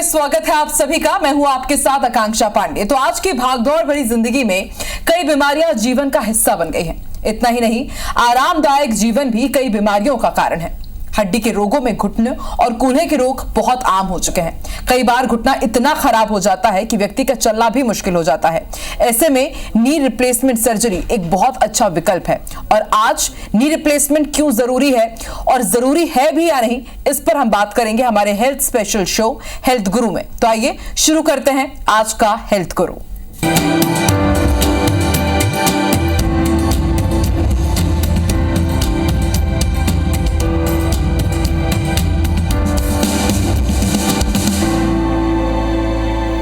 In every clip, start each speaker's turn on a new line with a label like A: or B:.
A: में स्वागत है आप सभी का। मैं हूं आपके साथ आकांक्षा पांडे। तो आज की भागदौड़ भरी जिंदगी में कई बीमारियां जीवन का हिस्सा बन गई हैं। इतना ही नहीं, आरामदायक जीवन भी कई बीमारियों का कारण है। हड्डी के रोगों में घुटने और कूल्हे के रोग बहुत आम हो चुके हैं। कई बार घुटना इतना खराब हो जाता है कि व्यक्ति का चलना भी मुश्किल हो जाता है। ऐसे में नी रिप्लेसमेंट सर्जरी एक बहुत अच्छा विकल्प है। और आज नी रिप्लेसमेंट क्यों जरूरी है और जरूरी है भी या नहीं, इस पर हम बात करेंगे हमारे हेल्थ स्पेशल शो हेल्थ गुरु में। तो आइए शुरू करते हैं आज का हेल्थ गुरु।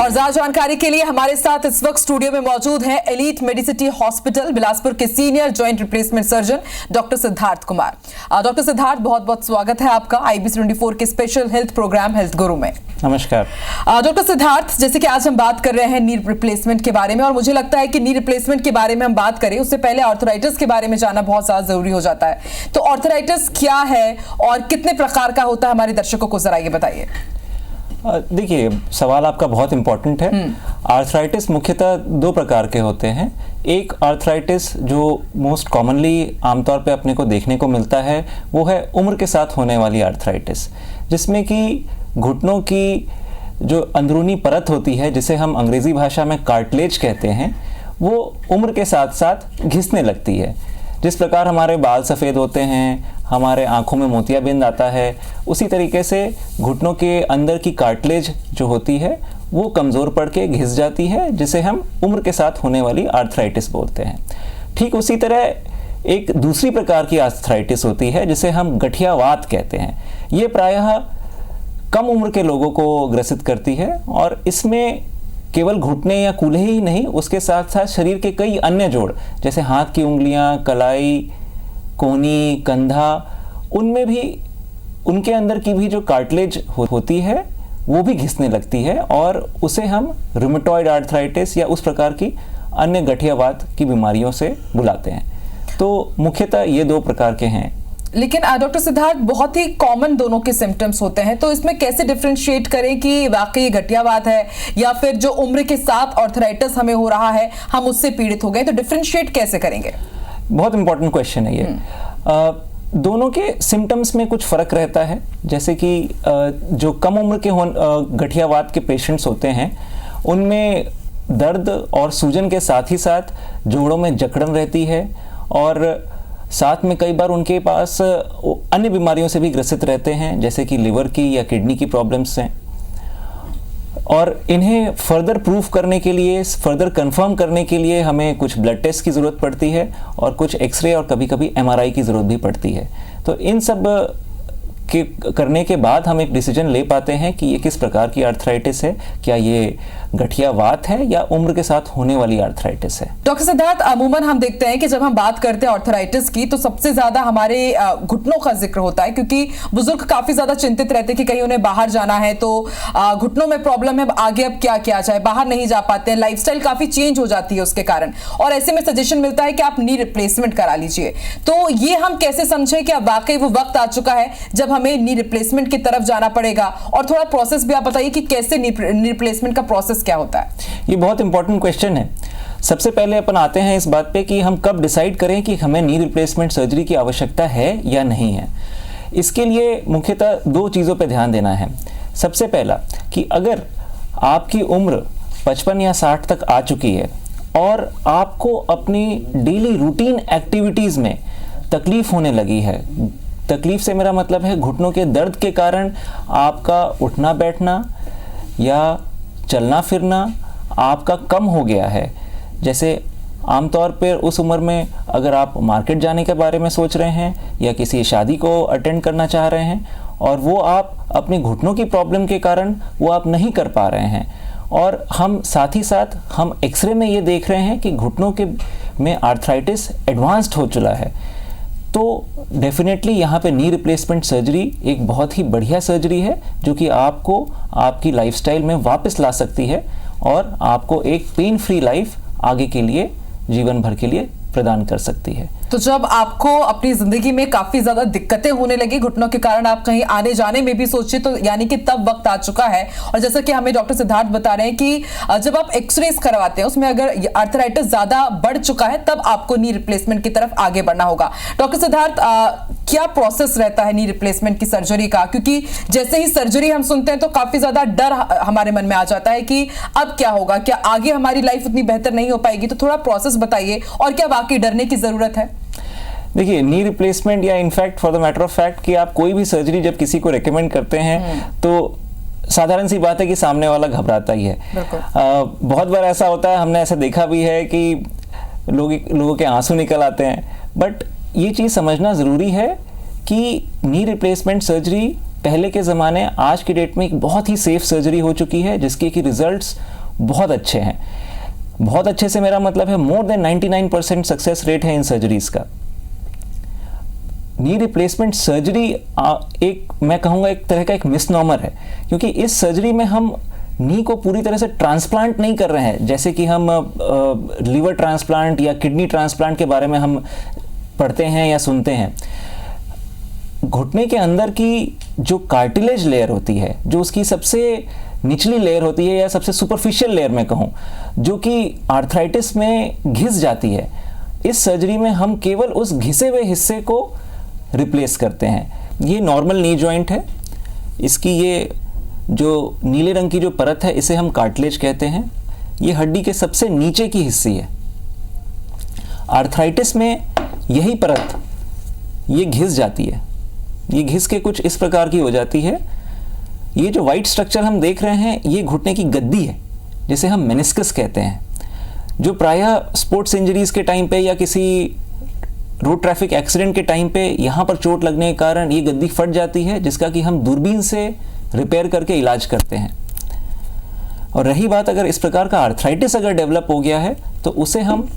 A: ज्यादा जानकारी के लिए हमारे साथ इस वक्त स्टूडियो में मौजूद हैं एलीट मेडिसिटी हॉस्पिटल बिलासपुर के senior joint replacement surgeon doctor Siddharth Kumar. Doctor Siddharth, बहुत बहुत स्वागत है आपका IBC 24 के स्पेशल हेल्थ प्रोग्राम हेल्थ गुरु में।
B: नमस्कार
A: डॉक्टर सिद्धार्थ, जैसे कि आज हम बात कर रहे हैं नी रिप्लेसमेंट के बारे में, और मुझे लगता है कि नी रिप्लेसमेंट के बारे में हम बात करें उससे पहले आर्थराइटिस के बारे में जानना बहुत ज्यादा जरूरी हो जाता है। तो आर्थराइटिस क्या है और कितने प्रकार का होता है, हमारे दर्शकों को जरा ये बताइए।
B: देखिए, सवाल आपका बहुत इंपॉर्टेंट है। आर्थराइटिस मुख्यतः दो प्रकार के होते हैं। एक आर्थराइटिस जो मोस्ट कॉमनली आमतौर पे अपने को देखने को मिलता है वो है उम्र के साथ होने वाली आर्थराइटिस, जिसमें कि घुटनों की जो अंदरूनी परत होती है, जिसे हम अंग्रेजी भाषा में कार्टिलेज कहते हैं, वो उम्र के साथ साथ घिसने लगती है। जिस प्रकार हमारे बाल सफ़ेद होते हैं, हमारे आंखों में मोतियाबिंद आता है, उसी तरीके से घुटनों के अंदर की कार्टिलेज जो होती है वो कमज़ोर पड़ के घिस जाती है, जिसे हम उम्र के साथ होने वाली आर्थराइटिस बोलते हैं। ठीक उसी तरह एक दूसरी प्रकार की आर्थराइटिस होती है जिसे हम गठियावात कहते हैं। ये प्रायः कम उम्र के लोगों को ग्रसित करती है और इसमें केवल घुटने या कूल्हे ही नहीं, उसके साथ साथ शरीर के कई अन्य जोड़ जैसे हाथ की उंगलियां, कलाई, कोहनी, कंधा, उनमें भी उनके अंदर की भी जो कार्टिलेज होती है वो भी घिसने लगती है और उसे हम रूमेटॉइड आर्थराइटिस या उस प्रकार की अन्य गठियावात की बीमारियों से बुलाते हैं। तो मुख्यतः ये दो प्रकार के हैं।
A: लेकिन डॉक्टर सिद्धार्थ, बहुत ही कॉमन दोनों के सिम्टम्स होते हैं, तो इसमें कैसे डिफरेंशिएट करें कि वाकई ये गठियावात है या फिर जो उम्र के साथ आर्थराइटिस हमें हो रहा है हम उससे पीड़ित हो गए, तो डिफरेंशिएट कैसे करेंगे?
B: बहुत इंपॉर्टेंट क्वेश्चन है ये। दोनों के सिम्टम्स में कुछ फ़र्क रहता है। जैसे कि जो कम उम्र के गठियावात के पेशेंट्स होते हैं उनमें दर्द और सूजन के साथ ही साथ जोड़ों में जकड़न रहती है और साथ में कई बार उनके पास अन्य बीमारियों से भी ग्रसित रहते हैं, जैसे कि लिवर की या किडनी की प्रॉब्लम्स हैं। और इन्हें फर्दर प्रूफ करने के लिए, फर्दर कंफर्म करने के लिए हमें कुछ ब्लड टेस्ट की ज़रूरत पड़ती है और कुछ एक्सरे और कभी कभी MRI की ज़रूरत भी पड़ती है। तो इन सब के करने के बाद हम एक डिसीजन ले पाते हैं कि ये किस प्रकार की आर्थराइटिस है, क्या ये गठियावात है या उम्र के साथ होने वाली आर्थराइटिस है।
A: डॉक्टर सिद्धार्थ, अमूमन हम देखते हैं कि जब हम बात करते हैं आर्थराइटिस की तो सबसे ज्यादा हमारे घुटनों का जिक्र होता है, क्योंकि बुजुर्ग काफी ज्यादा चिंतित रहते हैं कि कहीं उन्हें बाहर जाना है तो घुटनों में प्रॉब्लम है, आगे अब क्या किया जाए, बाहर नहीं जा पाते हैं, लाइफस्टाइल काफी चेंज हो जाती है उसके कारण, और ऐसे में सजेशन मिलता है कि आप नी रिप्लेसमेंट करा लीजिए। तो ये हम कैसे समझें कि अब वाकई वो वक्त आ चुका है जब हमें नी रिप्लेसमेंट की तरफ जाना पड़ेगा, और थोड़ा प्रोसेस भी आप बताइए कि कैसे नी रिप्लेसमेंट का प्रोसेस क्या होता है?
B: ये बहुत इंपॉर्टेंट क्वेश्चन है। सबसे पहले अपन आते हैं इस बात पे कि हम कब डिसाइड करें कि हमें नी रिप्लेसमेंट सर्जरी की आवश्यकता है या नहीं है। इसके लिए मुख्यतः दो चीज़ों पे ध्यान देना है। सबसे पहला कि अगर आपकी उम्र 55 या 60 तक आ चुकी है और आपको अपनी डेली रूटीन एक्टिविटीज़ में तकलीफ होने लगी है, तकलीफ से मेरा मतलब है घुटनों के दर्द के कारण आपका उठना बैठना या चलना फिरना आपका कम हो गया है। जैसे आमतौर पर उस उम्र में अगर आप मार्केट जाने के बारे में सोच रहे हैं या किसी शादी को अटेंड करना चाह रहे हैं और वो आप अपनी घुटनों की प्रॉब्लम के कारण वो आप नहीं कर पा रहे हैं, और हम साथ ही साथ हम एक्सरे में ये देख रहे हैं कि घुटनों के में आर्थराइटिस एडवांस्ड हो चुका है, तो डेफिनेटली यहाँ पे नी रिप्लेसमेंट सर्जरी एक बहुत ही बढ़िया सर्जरी है जो कि आपको आपकी लाइफस्टाइल में वापस ला सकती है और आपको एक पेन फ्री लाइफ आगे के लिए, जीवन भर के लिए प्रदान कर सकती है।
A: तो जब आपको अपनी जिंदगी में काफी ज्यादा दिक्कतें होने लगी घुटनों के कारण, आप कहीं आने जाने में भी सोचे, तो यानी कि तब वक्त आ चुका है। और जैसा कि हमें डॉक्टर सिद्धार्थ बता रहे हैं कि जब आप एक्सरेज करवाते हैं उसमें अगर आर्थराइटिस ज्यादा बढ़ चुका है तब आपको नी रिप्लेसमेंट की तरफ आगे बढ़ना होगा। डॉक्टर सिद्धार्थ, क्या प्रोसेस रहता है नी रिप्लेसमेंट की सर्जरी का? क्योंकि जैसे ही सर्जरी हम सुनते हैं तो काफी ज्यादा डर हमारे मन में आ जाता है कि अब क्या होगा, क्या आगे हमारी लाइफ उतनी बेहतर नहीं हो पाएगी? तो थोड़ा प्रोसेस बताइए, और क्या वाकई डरने की जरूरत है?
B: देखिए, नी रिप्लेसमेंट या in fact for the matter of fact कि आप कोई भी सर्जरी जब किसी को रेकमेंड करते हैं तो साधारण सी बात है कि सामने वाला घबराता ही है। बहुत बार ऐसा होता है, हमने ऐसा देखा भी है कि लोगों के आंसू निकल आते हैं। बट ये चीज़ समझना ज़रूरी है कि नी रिप्लेसमेंट सर्जरी पहले के ज़माने आज की डेट में एक बहुत ही सेफ सर्जरी हो चुकी है, जिसके कि रिजल्ट्स बहुत अच्छे हैं। बहुत अच्छे से मेरा मतलब है मोर देन 99% सक्सेस रेट है इन सर्जरीज का। नी रिप्लेसमेंट सर्जरी एक, मैं कहूँगा, एक तरह का एक मिसनॉमर है, क्योंकि इस सर्जरी में हम नी को पूरी तरह से ट्रांसप्लांट नहीं कर रहे हैं, जैसे कि हम लीवर ट्रांसप्लांट या किडनी ट्रांसप्लांट के बारे में हम पढ़ते हैं या सुनते हैं। घुटने के अंदर की जो कार्टिलेज लेयर होती है, जो उसकी सबसे निचली लेयर होती है या सबसे सुपरफिशियल लेयर में कहूँ, जो कि आर्थराइटिस में घिस जाती है, इस सर्जरी में हम केवल उस घिसे हुए हिस्से को रिप्लेस करते हैं। ये नॉर्मल नी जॉइंट है, इसकी ये जो नीले रंग की जो परत है इसे हम कार्टिलेज कहते हैं। ये हड्डी के सबसे नीचे की हिस्सी है। आर्थराइटिस में यही परत ये घिस जाती है। ये घिस के कुछ इस प्रकार की हो जाती है। ये जो वाइट स्ट्रक्चर हम देख रहे हैं ये घुटने की गद्दी है, जिसे हम मेनिस्कस कहते हैं, जो प्रायः स्पोर्ट्स इंजरीज के टाइम पे या किसी रोड ट्रैफिक एक्सीडेंट के टाइम पे यहाँ पर चोट लगने के कारण ये गद्दी फट जाती है, जिसका कि हम दूरबीन से रिपेयर करके इलाज करते हैं। और रही बात, अगर इस प्रकार का आर्थराइटिस अगर डेवलप हो गया है तो उसे हम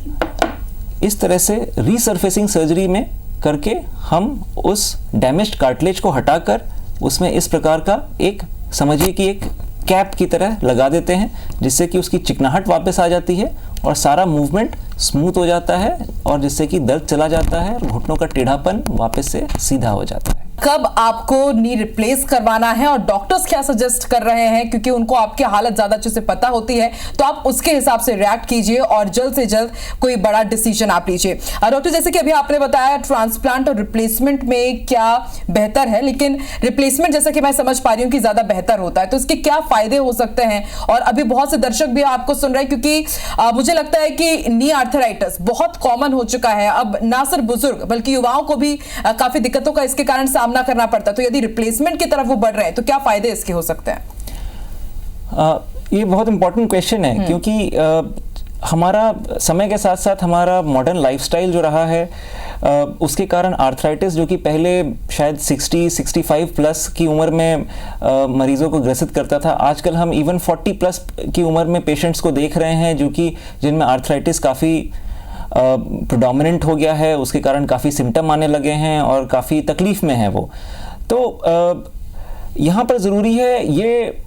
B: इस तरह से रीसर्फेसिंग सर्जरी में करके हम उस डैमेज्ड कार्टिलेज को हटाकर उसमें इस प्रकार का एक, समझिए कि एक कैप की तरह लगा देते हैं, जिससे कि उसकी चिकनाहट वापस आ जाती है और सारा मूवमेंट स्मूथ हो जाता है, और जिससे कि दर्द चला जाता है और घुटनों का टेढ़ापन वापस से सीधा हो जाता है।
A: कब आपको नी रिप्लेस करवाना है और डॉक्टर्स क्या सजेस्ट कर रहे हैं, क्योंकि उनको आपकी हालत ज्यादा अच्छे से पता होती है, तो आप उसके हिसाब से रिएक्ट कीजिए और जल्द से जल्द कोई बड़ा डिसीजन आप लीजिए। डॉक्टर, जैसे कि अभी आपने बताया ट्रांसप्लांट और रिप्लेसमेंट में क्या बेहतर है, लेकिन रिप्लेसमेंट जैसा कि मैं समझ पा रही हूँ कि ज्यादा बेहतर होता है, तो इसके क्या फायदे हो सकते हैं? और अभी बहुत से दर्शक भी आपको सुन रहे हैं, क्योंकि मुझे लगता है कि नी आर्थराइटिस बहुत कॉमन हो चुका है। अब ना सिर्फ बुजुर्ग बल्कि युवाओं को भी काफी दिक्कतों का इसके कारण सामना करना पड़ता है। तो यदि रिप्लेसमेंट की तरफ वो बढ़ रहे हैं तो क्या फायदे इसके हो सकते हैं?
B: ये बहुत इंपॉर्टेंट क्वेश्चन है, क्योंकि हमारा समय के साथ साथ हमारा मॉडर्न लाइफस्टाइल जो रहा है, उसके कारण आर्थराइटिस, जो कि पहले शायद 60-65 प्लस की उम्र में मरीजों को ग्रसित करता था, आजकल हम इवन 40 प्लस की उम्र में पेशेंट्स को देख रहे हैं, जो कि जिनमें आर्थराइटिस काफ़ी प्रोडोमिनेंट हो गया है। उसके कारण काफ़ी सिम्टम आने लगे हैं और काफ़ी तकलीफ में है वो। तो यहाँ पर ज़रूरी है ये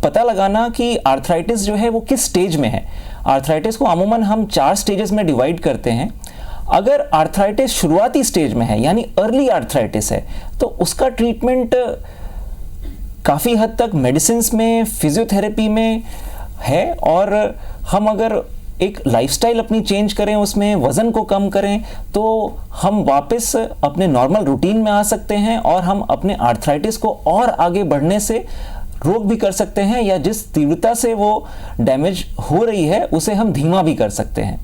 B: पता लगाना कि आर्थराइटिस जो है वो किस स्टेज में है। आर्थराइटिस को अमूमन हम 4 स्टेजेस में डिवाइड करते हैं। अगर आर्थराइटिस शुरुआती स्टेज में है, यानी अर्ली आर्थराइटिस है, तो उसका ट्रीटमेंट काफ़ी हद तक मेडिसिन में, फिजियोथेरेपी में है। और हम अगर एक लाइफस्टाइल अपनी चेंज करें, उसमें वज़न को कम करें, तो हम वापस अपने नॉर्मल रूटीन में आ सकते हैं और हम अपने आर्थराइटिस को और आगे बढ़ने से रोक भी कर सकते हैं, या जिस तीव्रता से वो डैमेज हो रही है उसे हम धीमा भी कर सकते हैं।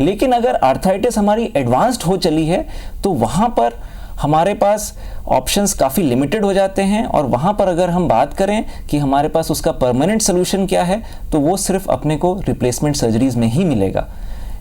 B: लेकिन अगर आर्थराइटिस हमारी एडवांस्ड हो चली है तो वहाँ पर हमारे पास ऑप्शंस काफ़ी लिमिटेड हो जाते हैं, और वहाँ पर अगर हम बात करें कि हमारे पास उसका परमानेंट सोल्यूशन क्या है, तो वो सिर्फ अपने को रिप्लेसमेंट सर्जरीज में ही मिलेगा,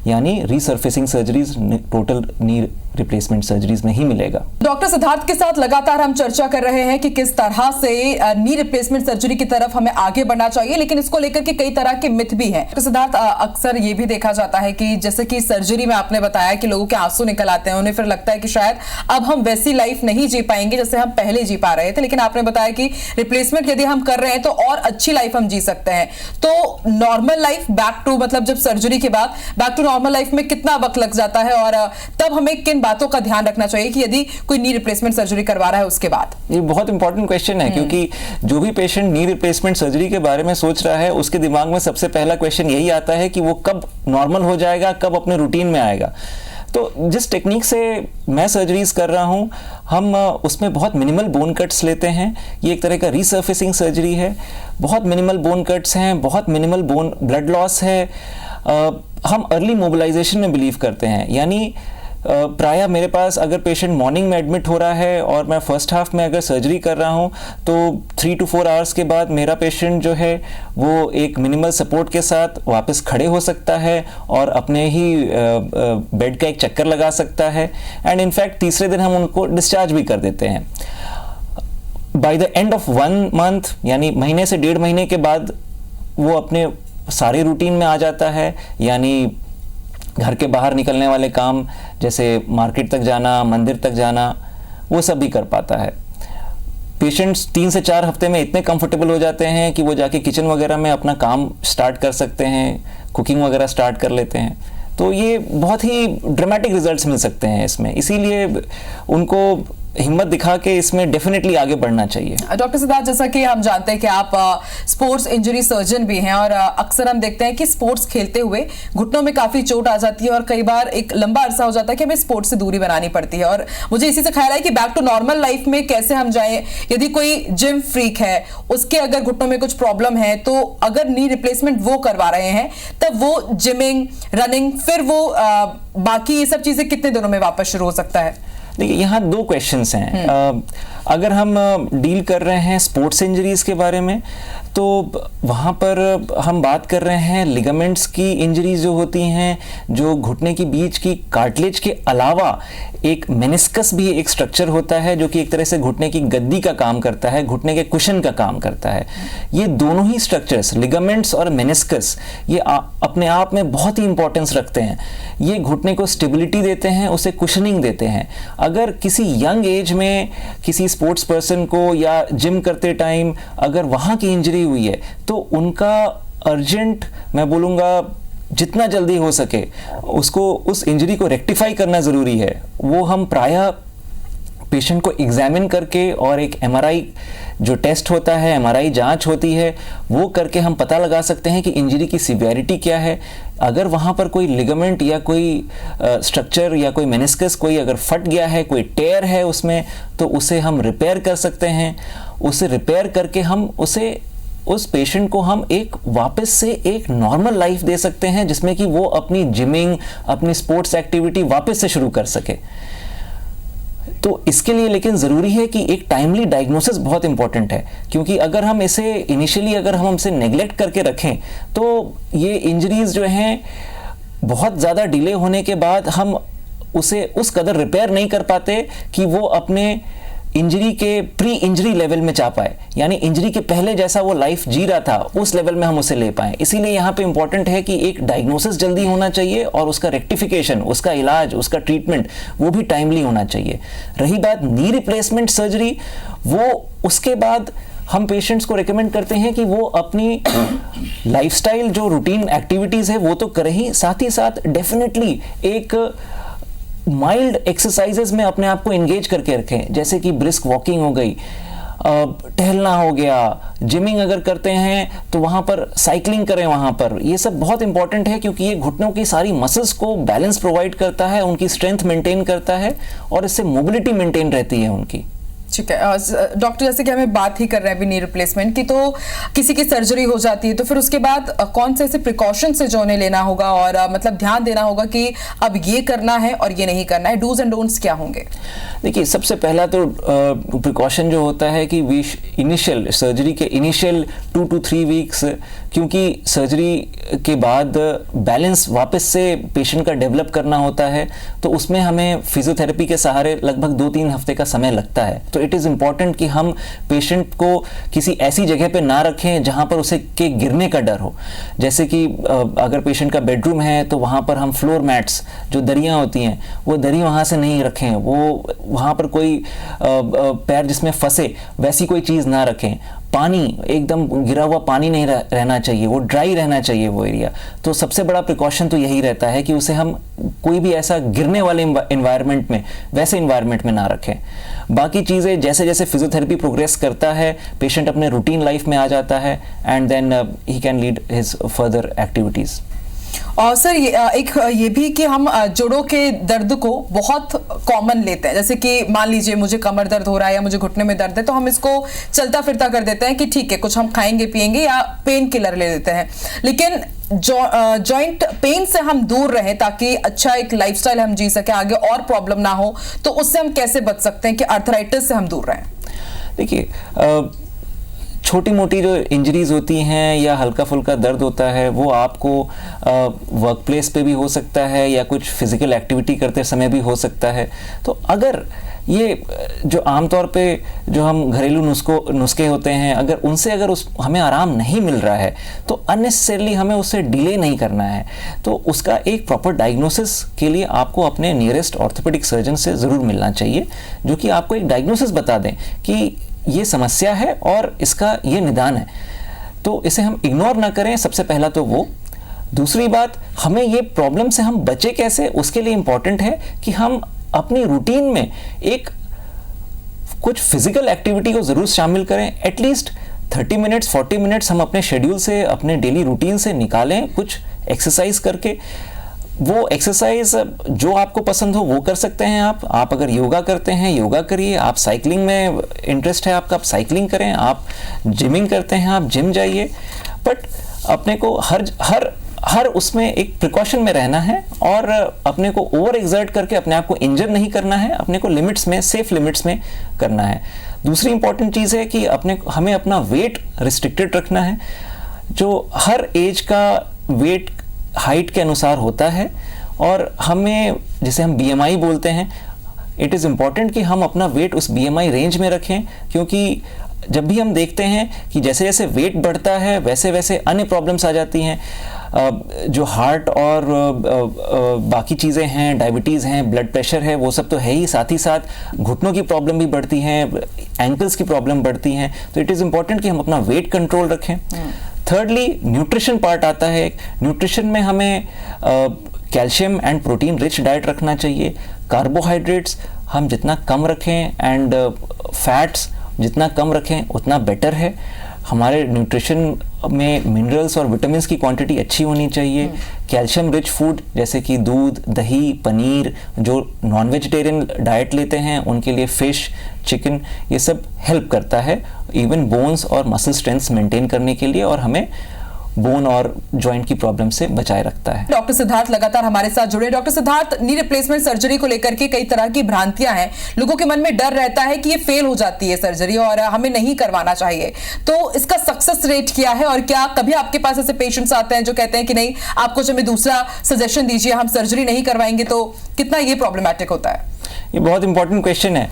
B: यानी रीसर्फेसिंग surgeries, total knee replacement surgeries में ही मिलेगा।
A: डॉक्टर सिद्धार्थ के साथ लगातार हम चर्चा कर रहे हैं कि किस तरह से नी रिप्लेसमेंट सर्जरी की तरफ हमें आगे बढ़ना चाहिए, लेकिन इसको लेकर के कई तरह के मिथ भी हैं। डॉक्टर सिद्धार्थ, अक्सर ये भी देखा जाता है कि जैसे कि सर्जरी में आपने बताया कि लोगों के आंसू निकल आते हैं, उन्हें फिर लगता है कि शायद अब हम वैसी लाइफ नहीं जी पाएंगे जैसे हम पहले जी पा रहे थे, लेकिन आपने बताया कि रिप्लेसमेंट यदि हम कर रहे हैं तो और अच्छी लाइफ हम जी सकते हैं। तो नॉर्मल लाइफ बैक टू, मतलब जब सर्जरी के बाद बैक टू नॉर्मल लाइफ में कितना वक्त लग जाता है, और तब हमें किन बातों का ध्यान रखना चाहिए कि यदि कोई नी रिप्लेसमेंट सर्जरी करवा रहा है उसके बाद?
B: ये बहुत इंपॉर्टेंट क्वेश्चन है, क्योंकि जो भी पेशेंट नी रिप्लेसमेंट सर्जरी के बारे में सोच रहा है उसके दिमाग में सबसे पहला क्वेश्चन यही आता है कि वो कब नॉर्मल हो जाएगा, कब अपने रूटीन में आएगा। तो जिस टेक्निक से मैं सर्जरीज कर रहा हूं, हम उसमें बहुत मिनिमल बोन कट्स लेते हैं। ये एक तरह का रीसर्फेसिंग सर्जरी है। बहुत मिनिमल बोन कट्स हैं, बहुत मिनिमल बोन ब्लड लॉस है। हम अर्ली मोबिलाइजेशन में बिलीव करते हैं, यानी प्रायः मेरे पास अगर पेशेंट मॉर्निंग में एडमिट हो रहा है और मैं फर्स्ट हाफ में अगर सर्जरी कर रहा हूं, तो 3 to 4 आवर्स के बाद मेरा पेशेंट जो है वो एक मिनिमल सपोर्ट के साथ वापस खड़े हो सकता है और अपने ही बेड का एक चक्कर लगा सकता है, एंड इनफैक्ट तीसरे दिन हम उनको डिस्चार्ज भी कर देते हैं। By the end of 1 month, यानी महीने से 1.5 महीने के बाद वो अपने सारे रूटीन में आ जाता है, यानी घर के बाहर निकलने वाले काम जैसे मार्केट तक जाना, मंदिर तक जाना, वो सब भी कर पाता है। पेशेंट्स 3 से 4 हफ्ते में इतने कंफर्टेबल हो जाते हैं कि वो जाके किचन वगैरह में अपना काम स्टार्ट कर सकते हैं, कुकिंग वगैरह स्टार्ट कर लेते हैं। तो ये बहुत ही ड्रामेटिक रिजल्ट्स मिल सकते हैं इसमें, इसीलिए उनको हिम्मत दिखा के इसमें डेफिनेटली आगे बढ़ना चाहिए।
A: डॉक्टर सिद्धार्थ, जैसा कि हम जानते हैं कि आप स्पोर्ट्स इंजरी सर्जन भी हैं, और अक्सर हम देखते हैं कि स्पोर्ट्स खेलते हुए घुटनों में काफी चोट आ जाती है और कई बार एक लंबा अरसा हो जाता है कि हमें स्पोर्ट्स से दूरी बनानी पड़ती है। और मुझे इसी से ख्याल है कि बैक टू नॉर्मल लाइफ में कैसे हम जाएं। यदि कोई जिम फ्रीक है, उसके अगर घुटनों में कुछ प्रॉब्लम है, तो अगर नी रिप्लेसमेंट वो करवा रहे हैं, तब वो जिमिंग, रनिंग, फिर वो बाकी ये सब चीजें कितने दिनों में वापस शुरू हो सकता है?
B: देखिए, यहाँ 2 क्वेश्चंस हैं। अगर हम डील कर रहे हैं स्पोर्ट्स इंजरीज के बारे में, तो वहाँ पर हम बात कर रहे हैं लिगामेंट्स की इंजरीज जो होती हैं, जो घुटने के बीच की कार्टिलेज के अलावा एक मेनिस्कस भी एक स्ट्रक्चर होता है जो कि एक तरह से घुटने की गद्दी का काम करता है, घुटने के कुशन का काम करता है। ये दोनों ही स्ट्रक्चर्स, लिगामेंट्स और मेनिस्कस, ये अपने आप में बहुत ही इंपॉर्टेंस रखते हैं। ये घुटने को स्टेबिलिटी देते हैं, उसे कुशनिंग देते हैं। अगर किसी यंग एज में किसी स्पोर्ट्स पर्सन को या जिम करते टाइम अगर वहाँ की इंजरी हुई है, तो उनका अर्जेंट, मैं बोलूँगा जितना जल्दी हो सके उसको, उस इंजरी को रेक्टिफाई करना ज़रूरी है। वो हम प्रायः पेशेंट को एग्जामिन करके और एक एमआरआई जो टेस्ट होता है, एमआरआई जांच होती है, वो करके हम पता लगा सकते हैं कि इंजरी की सिवियरिटी क्या है। अगर वहाँ पर कोई लिगामेंट या कोई स्ट्रक्चर या कोई मेनिस्कस कोई अगर फट गया है, कोई टेयर है उसमें, तो उसे हम रिपेयर कर सकते हैं। उसे रिपेयर करके हम उस पेशेंट को हम एक वापस से एक नॉर्मल लाइफ दे सकते हैं, जिसमें कि वो अपनी जिमिंग, अपनी स्पोर्ट्स एक्टिविटी वापस से शुरू कर सके। तो इसके लिए लेकिन ज़रूरी है कि एक टाइमली डायग्नोसिस बहुत इंपॉर्टेंट है, क्योंकि अगर हम इसे इनिशियली अगर हम हमसे नेग्लेक्ट करके रखें, तो ये इंजरीज जो हैं बहुत ज़्यादा डिले होने के बाद हम उसे उस कदर रिपेयर नहीं कर पाते कि वो अपने इंजरी के प्री इंजरी लेवल में जा पाए, यानी इंजरी के पहले जैसा वो लाइफ जी रहा था उस लेवल में हम उसे ले पाएं। इसीलिए यहाँ पे इंपॉर्टेंट है कि एक डायग्नोसिस जल्दी होना चाहिए और उसका रेक्टिफिकेशन, उसका इलाज, उसका ट्रीटमेंट वो भी टाइमली होना चाहिए। रही बात नी रिप्लेसमेंट सर्जरी, वो उसके बाद हम पेशेंट्स को रिकमेंड करते हैं कि वो अपनी लाइफस्टाइल जो रूटीन एक्टिविटीज़ है वो तो करें ही, साथ ही साथ डेफिनेटली एक माइल्ड एक्सरसाइजेज में अपने आप को एंगेज करके रखें, जैसे कि ब्रिस्क वॉकिंग हो गई, टहलना हो गया, जिमिंग अगर करते हैं तो वहाँ पर साइकिलिंग करें वहाँ पर। ये सब बहुत इंपॉर्टेंट है, क्योंकि ये घुटनों की सारी मसल्स को बैलेंस प्रोवाइड करता है, उनकी स्ट्रेंथ मेंटेन करता है और इससे मोबिलिटी मेंटेन रहती है उनकी।
A: ठीक है डॉक्टर, जैसे कि हमें बात ही कर रहे हैं अभी नी रिप्लेसमेंट की, तो किसी की सर्जरी हो जाती है तो फिर उसके बाद कौन से ऐसे प्रिकॉशंस है जो उन्हें लेना होगा और मतलब ध्यान देना होगा कि अब ये करना है और ये नहीं करना है, डूज एंड डोंट्स क्या होंगे?
B: देखिए, सबसे पहला तो प्रिकॉशन जो होता है कि इनिशियल सर्जरी के इनिशियल 2 to 3 वीक्स, क्योंकि सर्जरी के बाद बैलेंस वापस से पेशेंट का डेवलप करना होता है, तो उसमें हमें फिजियोथेरेपी के सहारे लगभग 2-3 हफ्ते का समय लगता है। तो इट इज़ इम्पॉर्टेंट कि हम पेशेंट को किसी ऐसी जगह पे ना रखें जहाँ पर उसे के गिरने का डर हो। जैसे कि अगर पेशेंट का बेडरूम है तो वहाँ पर हम फ्लोर मैट्स, जो दरियाँ होती हैं, वो दरी वहाँ से नहीं रखें, वो वहाँ पर कोई पैर जिसमें फंसे वैसी कोई चीज़ ना रखें। पानी, एकदम गिरा हुआ पानी नहीं रहना चाहिए, वो ड्राई रहना चाहिए वो एरिया। तो सबसे बड़ा प्रिकॉशन तो यही रहता है कि उसे हम कोई भी ऐसा गिरने वाले इन्वायरमेंट में, वैसे इन्वायरमेंट में ना रखें। बाकी चीज़ें जैसे जैसे फिजियोथेरेपी प्रोग्रेस करता है, पेशेंट अपने रूटीन लाइफ में आ जाता है and then he can lead his further activities.
A: और सर ये भी कि हम जोड़ों के दर्द को बहुत कॉमन लेते हैं, जैसे कि मान लीजिए मुझे कमर दर्द हो रहा है या मुझे घुटने में दर्द है, तो हम इसको चलता फिरता कर देते हैं कि ठीक है, कुछ हम खाएंगे पिएंगे या पेन किलर ले लेते हैं। लेकिन जॉइंट पेन से हम दूर रहें ताकि अच्छा एक लाइफस्टाइल हम जी सके, आगे और प्रॉब्लम ना हो, तो उससे हम कैसे बच सकते हैं कि आर्थराइटिस से हम दूर रहें?
B: देखिए, छोटी मोटी जो इंजरीज होती हैं या हल्का फुल्का दर्द होता है, वो आपको वर्क प्लेस पे भी हो सकता है या कुछ फिजिकल एक्टिविटी करते समय भी हो सकता है। तो अगर ये जो आमतौर पे जो हम घरेलू नुस्खे होते हैं, अगर उनसे हमें आराम नहीं मिल रहा है, तो अननेसेसरली हमें उससे डिले नहीं करना है। तो उसका एक प्रॉपर डायग्नोसिस के लिए आपको अपने नियरेस्ट ऑर्थोपेडिक सर्जन से ज़रूर मिलना चाहिए, जो कि आपको एक डायग्नोसिस बता दें कि ये समस्या है और इसका ये निदान है। तो इसे हम इग्नोर ना करें, सबसे पहला तो वो। दूसरी बात, हमें ये प्रॉब्लम से हम बचे कैसे, उसके लिए इम्पॉर्टेंट है कि हम अपनी रूटीन में एक कुछ फिजिकल एक्टिविटी को ज़रूर शामिल करें। एटलीस्ट 30 मिनट्स 40 मिनट्स हम अपने शेड्यूल से, अपने डेली रूटीन से निकालें, कुछ एक्सरसाइज करके। वो एक्सरसाइज जो आपको पसंद हो वो कर सकते हैं आप अगर योगा करते हैं योगा करिए, आप साइकिलिंग में इंटरेस्ट है आपका, आप साइकिलिंग करें, आप जिमिंग करते हैं आप जिम जाइए। बट अपने को हर उसमें एक प्रिकॉशन में रहना है और अपने को ओवर एग्जर्ट करके अपने आप को इंजर नहीं करना है, अपने को लिमिट्स में, सेफ लिमिट्स में करना है। दूसरी इंपॉर्टेंट चीज़ है कि हमें अपना वेट रिस्ट्रिक्टेड रखना है। जो हर एज का वेट हाइट के अनुसार होता है और हमें, जिसे हम BMI बोलते हैं, इट इज़ इम्पॉर्टेंट कि हम अपना वेट उस BMI रेंज में रखें, क्योंकि जब भी हम देखते हैं कि जैसे जैसे वेट बढ़ता है वैसे वैसे अन्य प्रॉब्लम्स आ जाती हैं, जो हार्ट और बाकी चीज़ें हैं, डायबिटीज़ हैं, ब्लड प्रेशर है, वो सब तो है ही, साथ ही साथ घुटनों की प्रॉब्लम भी बढ़ती हैं, एंकल्स की प्रॉब्लम बढ़ती हैं। तो इट इज़ इम्पॉर्टेंट कि हम अपना वेट कंट्रोल रखें। थर्डली, न्यूट्रिशन पार्ट आता है। न्यूट्रिशन में हमें calcium and protein rich diet रखना चाहिए। कार्बोहाइड्रेट्स हम जितना कम रखें एंड फैट्स जितना कम रखें उतना बेटर है। हमारे न्यूट्रिशन में मिनरल्स और विटामिन्स की क्वांटिटी अच्छी होनी चाहिए। कैल्शियम रिच फूड जैसे कि दूध, दही, पनीर, जो नॉन वेजिटेरियन डाइट लेते हैं उनके लिए फ़िश, चिकन, ये सब हेल्प करता है इवन बोन्स और मसल स्ट्रेंथ मेंटेन करने के लिए, और हमें बोन और जॉइंट की प्रॉब्लम से बचाए रखता है।
A: डॉक्टर सिद्धार्थ लगातार हमारे साथ जुड़े। Doctor Siddharth, knee replacement surgery को लेकर के कई तरह की भ्रांतियां हैं, लोगों के मन में डर रहता है कि ये फेल हो जाती है सर्जरी और हमें नहीं करवाना चाहिए। तो इसका सक्सेस रेट क्या है और क्या कभी आपके पास ऐसे पेशेंट्स आते हैं जो कहते हैं कि नहीं, आप कुछ हमें दूसरा सजेशन दीजिए, हम सर्जरी नहीं करवाएंगे, तो कितना ये प्रॉब्लमैटिक होता है?
B: ये बहुत इंपॉर्टेंट क्वेश्चन है,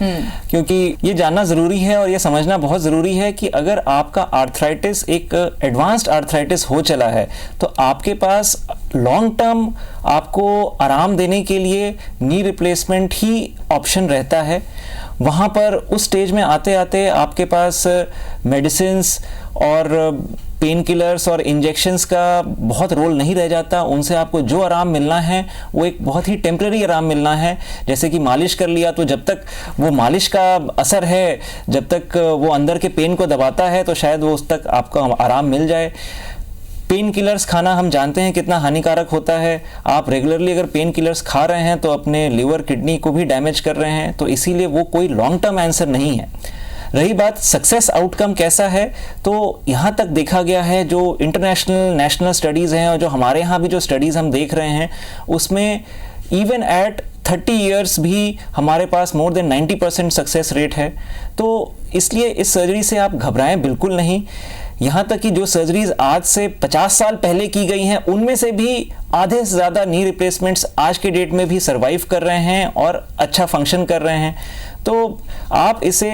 B: क्योंकि ये जानना ज़रूरी है और ये समझना बहुत ज़रूरी है कि अगर आपका आर्थराइटिस एक एडवांस्ड आर्थराइटिस हो चला है तो आपके पास लॉन्ग टर्म आपको आराम देने के लिए नी रिप्लेसमेंट ही ऑप्शन रहता है। वहाँ पर उस स्टेज में आते आते आपके पास मेडिसिन्स और पेन किलर्स और इंजेक्शंस का बहुत रोल नहीं रह जाता। उनसे आपको जो आराम मिलना है वो एक बहुत ही टेम्पररी आराम मिलना है। जैसे कि मालिश कर लिया, तो जब तक वो मालिश का असर है, जब तक वो अंदर के पेन को दबाता है, तो शायद वो उस तक आपको आराम मिल जाए। पेन किलर्स खाना हम जानते हैं कितना हानिकारक होता है। आप रेगुलरली अगर पेन किलर्स खा रहे हैं तो अपने लिवर, किडनी को भी डैमेज कर रहे हैं, तो इसीलिए वो कोई लॉन्ग टर्म आंसर नहीं है। रही बात सक्सेस आउटकम कैसा है, तो यहाँ तक देखा गया है, जो इंटरनेशनल नेशनल स्टडीज़ हैं और जो हमारे यहाँ भी जो स्टडीज़ हम देख रहे हैं, उसमें इवन एट 30 ईयर्स भी हमारे पास मोर देन 90% सक्सेस रेट है। तो इसलिए इस सर्जरी से आप घबराएं बिल्कुल नहीं। यहाँ तक कि जो सर्जरीज आज से 50 साल पहले की गई हैं उनमें से भी आधे से ज़्यादा नी रिप्लेसमेंट्स आज के डेट में भी सर्वाइव कर रहे हैं और अच्छा फंक्शन कर रहे हैं। तो आप इसे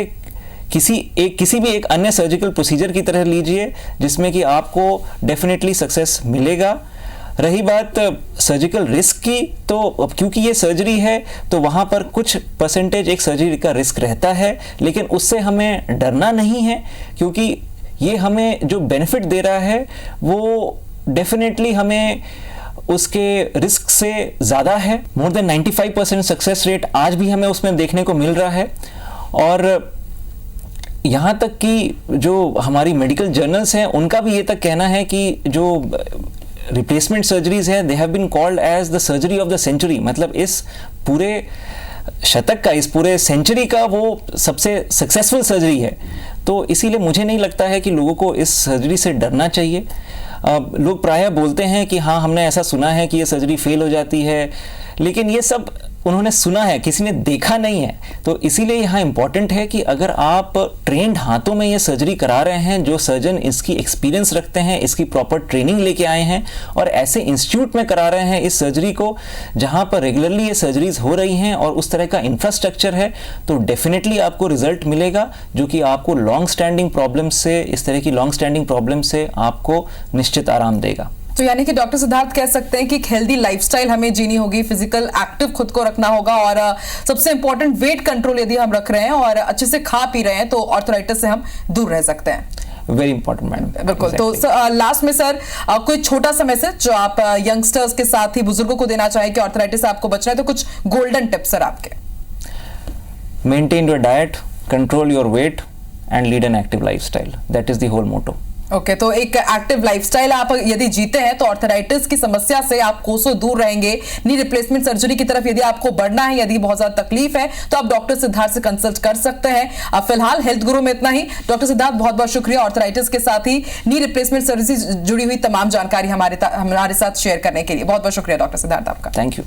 B: किसी भी एक अन्य सर्जिकल प्रोसीजर की तरह लीजिए जिसमें कि आपको डेफिनेटली सक्सेस मिलेगा। रही बात सर्जिकल रिस्क की, तो क्योंकि ये सर्जरी है तो वहाँ पर कुछ परसेंटेज एक सर्जरी का रिस्क रहता है, लेकिन उससे हमें डरना नहीं है क्योंकि ये हमें जो बेनिफिट दे रहा है वो डेफिनेटली हमें उसके रिस्क से ज़्यादा है। मोर देन 95% सक्सेस रेट आज भी हमें उसमें देखने को मिल रहा है। और यहाँ तक कि जो हमारी मेडिकल जर्नल्स हैं उनका भी ये तक कहना है कि जो रिप्लेसमेंट सर्जरीज है they have been called as the surgery of the century, मतलब इस पूरे शतक का, इस पूरे सेंचुरी का वो सबसे सक्सेसफुल सर्जरी है। तो इसीलिए मुझे नहीं लगता है कि लोगों को इस सर्जरी से डरना चाहिए। लोग प्रायः बोलते हैं कि हाँ हमने ऐसा सुना है कि ये सर्जरी फेल हो जाती है, लेकिन ये सब उन्होंने सुना है, किसी ने देखा नहीं है। तो इसीलिए यहाँ इंपॉर्टेंट है कि अगर आप ट्रेंड हाथों में ये सर्जरी करा रहे हैं, जो सर्जन इसकी एक्सपीरियंस रखते हैं, इसकी प्रॉपर ट्रेनिंग लेके आए हैं और ऐसे इंस्टीट्यूट में करा रहे हैं इस सर्जरी को जहाँ पर रेगुलरली ये सर्जरीज हो रही हैं और उस तरह का इंफ्रास्ट्रक्चर है, तो डेफिनेटली आपको रिजल्ट मिलेगा जो कि आपको लॉन्ग स्टैंडिंग प्रॉब्लम से, इस तरह की लॉन्ग स्टैंडिंग प्रॉब्लम से आपको निश्चित आराम देगा।
A: तो यानी कि डॉक्टर सिद्धार्थ कह सकते हैं कि एक हेल्दी लाइफस्टाइल हमें जीनी होगी, फिजिकल एक्टिव खुद को रखना होगा और सबसे इंपॉर्टेंट वेट कंट्रोल यदि हम रख रहे हैं और अच्छे से खा पी रहे हैं तो आर्थराइटिस से हम दूर रह सकते हैं।
B: Very important madam.
A: बिल्कुल। तो लास्ट में सर कोई छोटा सा मैसेज जो आप यंगस्टर्स के साथ ही बुजुर्गों को देना चाहें कि आर्थराइटिस से आपको बचना है, तो कुछ गोल्डन टिप्स सर आपके।
B: Maintain your diet, control your weight and lead an active lifestyle, that is the whole motto.
A: Okay, तो एक एक्टिव लाइफस्टाइल आप यदि जीते हैं तो आर्थराइटिस की समस्या से आप कोसों दूर रहेंगे। नी रिप्लेसमेंट सर्जरी की तरफ यदि आपको बढ़ना है, यदि बहुत ज्यादा तकलीफ है तो आप डॉक्टर सिद्धार्थ से कंसल्ट कर सकते हैं। अब फिलहाल हेल्थ गुरु में इतना ही। डॉक्टर सिद्धार्थ बहुत बहुत शुक्रिया आर्थराइटिस के साथ ही नी रिप्लेसमेंट सर्जरी से जुड़ी हुई तमाम जानकारी हमारे साथ शेयर करने के लिए। बहुत बहुत शुक्रिया डॉक्टर सिद्धार्थ आपका।
B: Thank you.